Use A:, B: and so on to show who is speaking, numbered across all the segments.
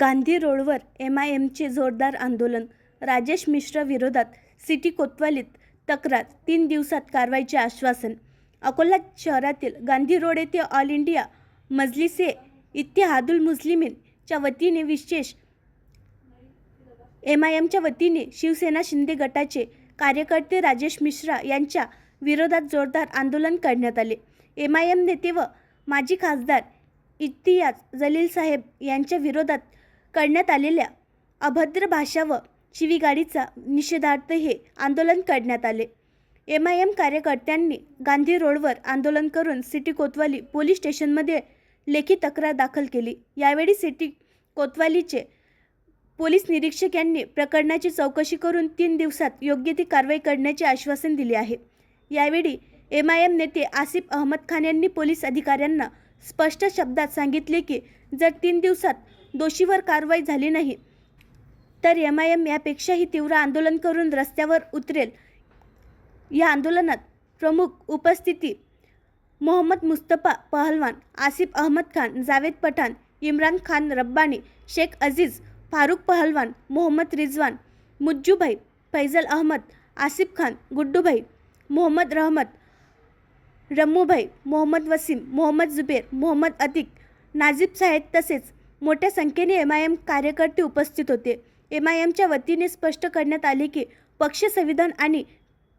A: गांधी रोडवर MIMचे जोरदार आंदोलन. राजेश मिश्रा विरोधात सिटी कोतवालीत तक्रार. 3 दिवसात कारवाईचे आश्वासन. अकोला शहरातील गांधी रोड येथे ऑल इंडिया मजलिस-ए-इत्तेहादुल मुस्लिमीन च्या वतीने विशेष MIMच्या वतीने शिवसेना शिंदे गटाचे कार्यकर्ते राजेश मिश्रा यांच्या विरोधात जोरदार आंदोलन करण्यात आले. MIM नेते व माजी खासदार इम्तियाज जलील साहेब यांच्या विरोधात करण्यात आलेल्या अभद्र भाषा व शिवीगाळीचा निषेधार्थ हे आंदोलन करण्यात आले. MIM कार्यकर्त्यांनी गांधी रोडवर आंदोलन करून सिटी कोतवाली पोलीस स्टेशनमध्ये लेखी तक्रार दाखल केली. यावेळी सिटी कोतवालीचे पोलीस निरीक्षक यांनी प्रकरणाची चौकशी करून 3 दिवसात योग्य ती कारवाई करण्याचे आश्वासन दिले आहे. यावेळी MIM नेते आसिफ अहमद खान यांनी पोलीस अधिकाऱ्यांना स्पष्ट शब्दात सांगितले की जर 3 दिवसात दोषीवर कारवाई झाली नाही तर MIM यापेक्षाही तीव्र आंदोलन करून रस्त्यावर उतरेल. या आंदोलनात प्रमुख उपस्थिती मोहम्मद मुस्तफा पहलवान, आसिफ अहमद खान, जावेद पठाण, इम्रान खान रब्बानी, शेख अजीज, फारूक पहलवान, मोहम्मद रिजवान, मुज्जूभाई, फैजल अहमद, आसिफ खान, गुड्डूभाई, मोहम्मद रहमत, रम्मूभाई, मोहम्मद वसीम, मोहम्मद जुबेर, मोहम्मद अतिक, नाजिब साहेब तसेच मोठ्या संख्येने MIM कार्यकर्ते उपस्थित होते. MIMच्या वतीने स्पष्ट करण्यात आले की पक्ष संविधान आणि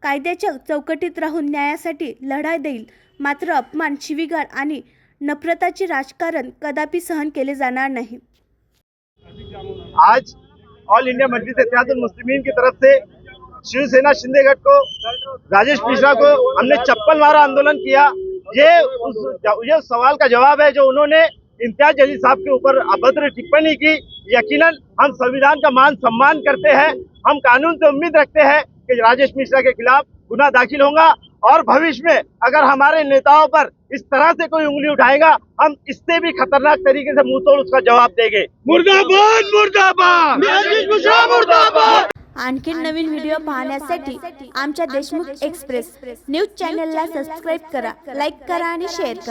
A: कायद्याच्या चौकटीत राहून न्यायासाठी लढा देईल. मात्र अपमान, शिवीगाळ आणि नफरताचे राजकारण कदापि सहन केले जाणार नहीं.
B: आज ऑल इंडिया मजलिस-ए-इत्तेहादुल मुस्लिमीन की तरफ से शिवसेना शिंदे गट को राजेश मिश्रा को हमने चप्पल मारा आंदोलन किया। ये सवाल का जवाब है जो उन्होंने इम्तियाज जलील साहब के ऊपर अभद्र टिप्पणी की। यकीनन हम संविधान का मान सम्मान करते हैं, हम कानून से उम्मीद रखते हैं कि राजेश मिश्रा के खिलाफ गुनाह दाखिल होगा और भविष्य में अगर हमारे नेताओं पर इस तरह से कोई उंगली उठाएगा हम इससे भी खतरनाक तरीके से मुंह तोड़ उसका जवाब देंगे। मुर्दाबाद मुर्दाबाद राजेश मिश्रा मुर्दाबाद।
A: आणखी नवीन व्हिडिओ पाहण्यासाठी आमच्या देशमुख एक्सप्रेस न्यूज चॅनलला सबस्क्राईब करा, लाईक करा आणि शेअर करा.